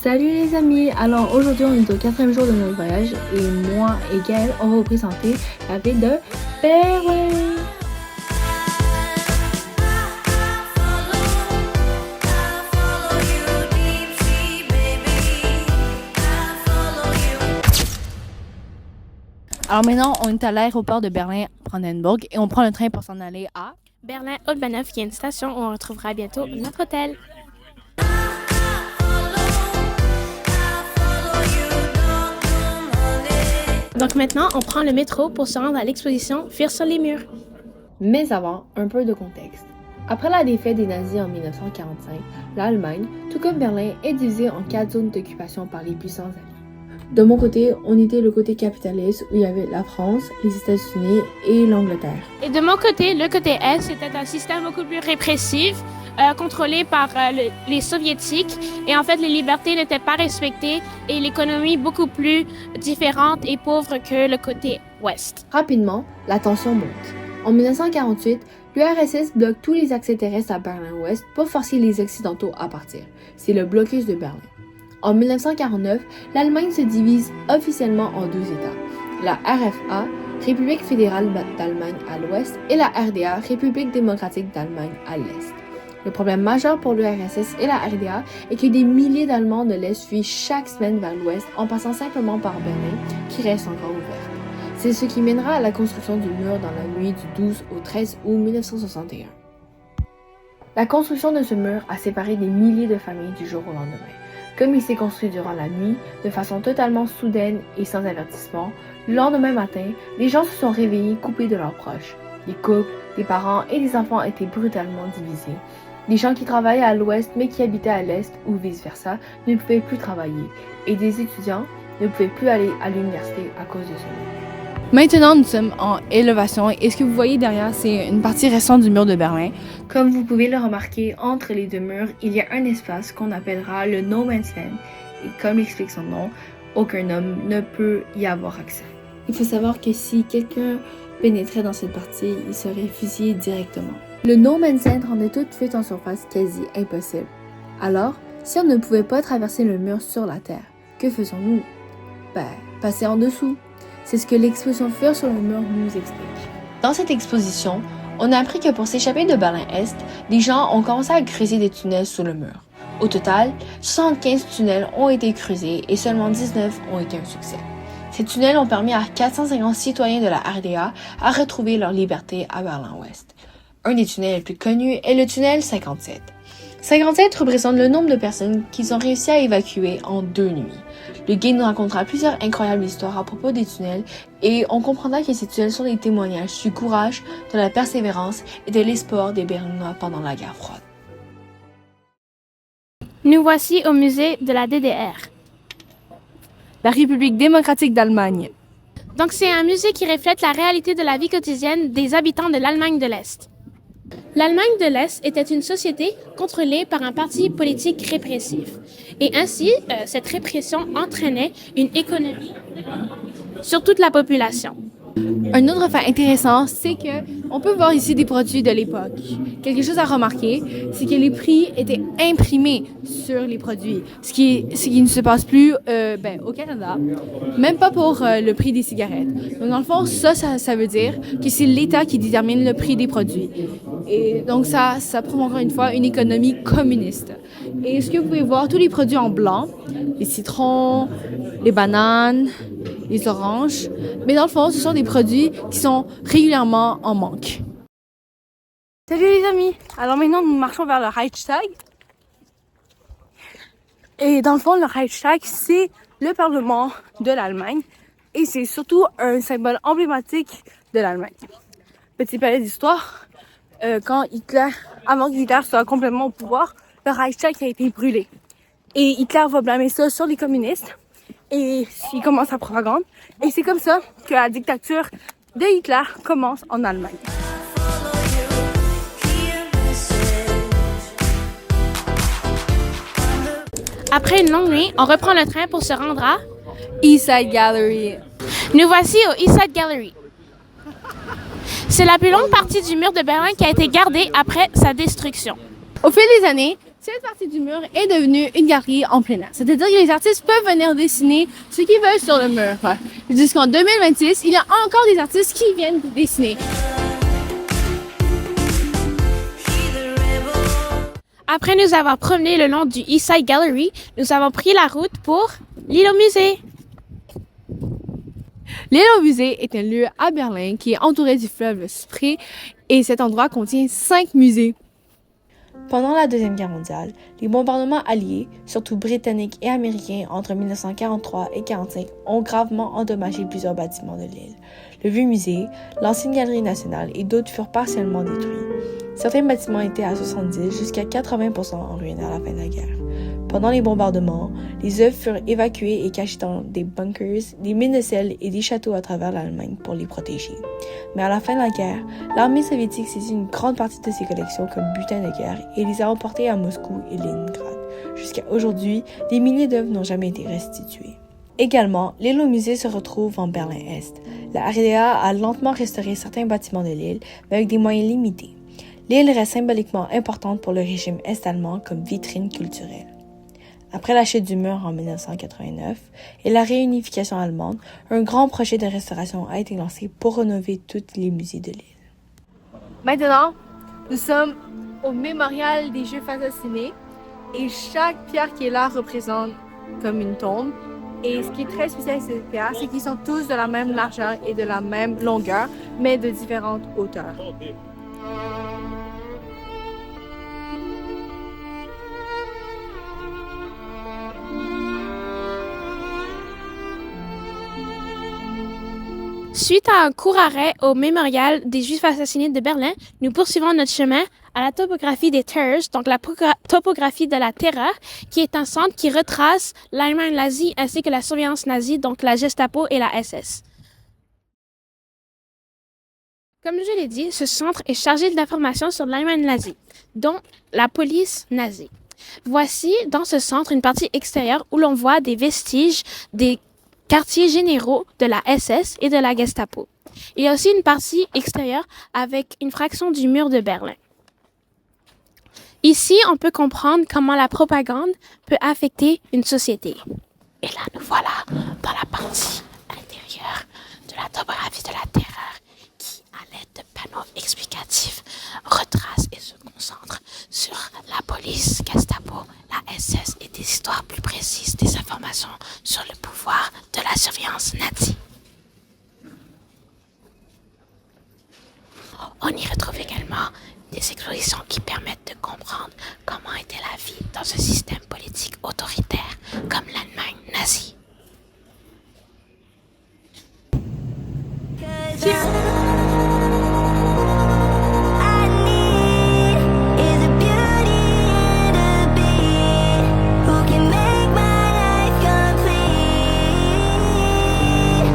Salut les amis, alors aujourd'hui on est au 4e jour de notre voyage et moi et Gaëlle on va vous présenter la ville de Berlin. Alors maintenant, on est à l'aéroport de Berlin-Brandenburg et on prend le train pour s'en aller à Berlin-Haute-Bahnhof, qui est une station où on retrouvera bientôt notre hôtel. Donc maintenant, on prend le métro pour se rendre à l'exposition Fuir sur les murs. Mais avant, un peu de contexte. Après la défaite des nazis en 1945, l'Allemagne, tout comme Berlin, est divisée en 4 zones d'occupation par les puissances alliées. De mon côté, on était le côté capitaliste où il y avait la France, les États-Unis et l'Angleterre. Et de mon côté, le côté Est, c'était un système beaucoup plus répressif, contrôlé par les soviétiques. Et en fait, les libertés n'étaient pas respectées et l'économie beaucoup plus différente et pauvre que le côté Ouest. Rapidement, la tension monte. En 1948, l'URSS bloque tous les accès terrestres à Berlin-Ouest pour forcer les Occidentaux à partir. C'est le blocus de Berlin. En 1949, l'Allemagne se divise officiellement en 2 États, la RFA, République fédérale d'Allemagne à l'ouest, et la RDA, République démocratique d'Allemagne à l'est. Le problème majeur pour l'URSS et la RDA est que des milliers d'Allemands de l'Est fuient chaque semaine vers l'ouest en passant simplement par Berlin, qui reste encore ouverte. C'est ce qui mènera à la construction du mur dans la nuit du 12 au 13 août 1961. La construction de ce mur a séparé des milliers de familles du jour au lendemain. Comme il s'est construit durant la nuit, de façon totalement soudaine et sans avertissement, le lendemain matin, les gens se sont réveillés coupés de leurs proches. Les couples, les parents et les enfants étaient brutalement divisés. Les gens qui travaillaient à l'ouest mais qui habitaient à l'est ou vice-versa ne pouvaient plus travailler et des étudiants ne pouvaient plus aller à l'université à cause de cela. Maintenant, nous sommes en élévation et ce que vous voyez derrière, c'est une partie restante du mur de Berlin. Comme vous pouvez le remarquer, entre les 2 murs, il y a un espace qu'on appellera le No Man's Land et comme l'explique son nom, aucun homme ne peut y avoir accès. Il faut savoir que si quelqu'un pénétrait dans cette partie, il serait fusillé directement. Le No Man's Land rendait toute fuite en surface quasi impossible. Alors, si on ne pouvait pas traverser le mur sur la Terre, que faisons-nous? Passer en dessous. C'est ce que l'exposition Fuir sur le mur nous explique. Dans cette exposition, on a appris que pour s'échapper de Berlin-Est, les gens ont commencé à creuser des tunnels sous le mur. Au total, 75 tunnels ont été creusés et seulement 19 ont été un succès. Ces tunnels ont permis à 450 citoyens de la RDA à retrouver leur liberté à Berlin-Ouest. Un des tunnels les plus connus est le tunnel 57. 57 représente le nombre de personnes qu'ils ont réussi à évacuer en 2 nuits. Le guide nous racontera plusieurs incroyables histoires à propos des tunnels et on comprendra que ces tunnels sont des témoignages du courage, de la persévérance et de l'espoir des Berlinois pendant la guerre froide. Nous voici au musée de la DDR. La République démocratique d'Allemagne. Donc c'est un musée qui reflète la réalité de la vie quotidienne des habitants de l'Allemagne de l'Est. L'Allemagne de l'Est était une société contrôlée par un parti politique répressif. Et ainsi, cette répression entraînait une économie sur toute la population. Un autre fait intéressant, c'est que on peut voir ici des produits de l'époque. Quelque chose à remarquer, c'est que les prix étaient imprimés sur les produits, ce qui ne se passe plus au Canada, même pas pour le prix des cigarettes. Donc dans le fond, ça veut dire que c'est l'État qui détermine le prix des produits. Et donc ça prouve encore une fois une économie communiste. Et ce que vous pouvez voir, tous les produits en blanc, les citrons, les bananes, les oranges, mais dans le fond, ce sont des produits qui sont régulièrement en manque. Salut les amis! Alors maintenant, nous marchons vers le Reichstag. Et dans le fond, le Reichstag, c'est le Parlement de l'Allemagne. Et c'est surtout un symbole emblématique de l'Allemagne. Petit palais d'histoire, avant qu'Hitler soit complètement au pouvoir, le Reichstag a été brûlé. Et Hitler va blâmer ça sur les communistes. Et il commence sa propagande. Et c'est comme ça que la dictature de Hitler commence en Allemagne. Après une longue nuit, on reprend le train pour se rendre à East Side Gallery. Nous voici au East Side Gallery. C'est la plus longue partie du mur de Berlin qui a été gardée après sa destruction. Au fil des années, cette partie du mur est devenue une galerie en plein air. C'est-à-dire que les artistes peuvent venir dessiner ce qu'ils veulent sur le mur. Jusqu'en 2026, il y a encore des artistes qui viennent dessiner. Après nous avoir promené le long du East Side Gallery, nous avons pris la route pour l'île au musée. L'île au musée est un lieu à Berlin qui est entouré du fleuve Spree et cet endroit contient 5 musées. Pendant la Deuxième Guerre mondiale, les bombardements alliés, surtout britanniques et américains entre 1943 et 1945, ont gravement endommagé plusieurs bâtiments de l'île. Le vieux musée, l'ancienne galerie nationale et d'autres furent partiellement détruits. Certains bâtiments étaient à 70 jusqu'à 80% en ruine à la fin de la guerre. Pendant les bombardements, les œuvres furent évacuées et cachées dans des bunkers, des mines de sel et des châteaux à travers l'Allemagne pour les protéger. Mais à la fin de la guerre, l'armée soviétique saisit une grande partie de ces collections comme butin de guerre et les a emportées à Moscou et Leningrad. Jusqu'à aujourd'hui, des milliers d'œuvres n'ont jamais été restituées. Également, l'île au musée se retrouve en Berlin-Est. La RDA a lentement restauré certains bâtiments de l'île, mais avec des moyens limités. L'île reste symboliquement importante pour le régime est-allemand comme vitrine culturelle. Après la chute du mur en 1989 et la réunification allemande, un grand projet de restauration a été lancé pour rénover tous les musées de l'île. Maintenant, nous sommes au mémorial des Juifs assassinés et chaque pierre qui est là représente comme une tombe. Et ce qui est très spécial avec ces pierres, c'est qu'ils sont tous de la même largeur et de la même longueur, mais de différentes hauteurs. Suite à un court arrêt au mémorial des Juifs assassinés de Berlin, nous poursuivons notre chemin à la topographie des Terrors, donc la topographie de la terreur, qui est un centre qui retrace l'Allemagne nazie ainsi que la surveillance nazie, donc la Gestapo et la SS. Comme je l'ai dit, ce centre est chargé d'informations sur l'Allemagne nazie, dont la police nazie. Voici dans ce centre une partie extérieure où l'on voit des vestiges des quartiers généraux de la SS et de la Gestapo. Il y a aussi une partie extérieure avec une fraction du mur de Berlin. Ici, on peut comprendre comment la propagande peut affecter une société. Et là, nous voilà dans la partie intérieure de la topographie de la terreur qui, à l'aide de panneaux explicatifs, retrace et se concentre sur la police, Gestapo, la SS et des histoires plus précises, des informations sur le pouvoir de la surveillance nazie. On y retrouve également des expositions qui permettent de comprendre comment était la vie dans ce système politique autoritaire comme l'Allemagne nazie. Cheers.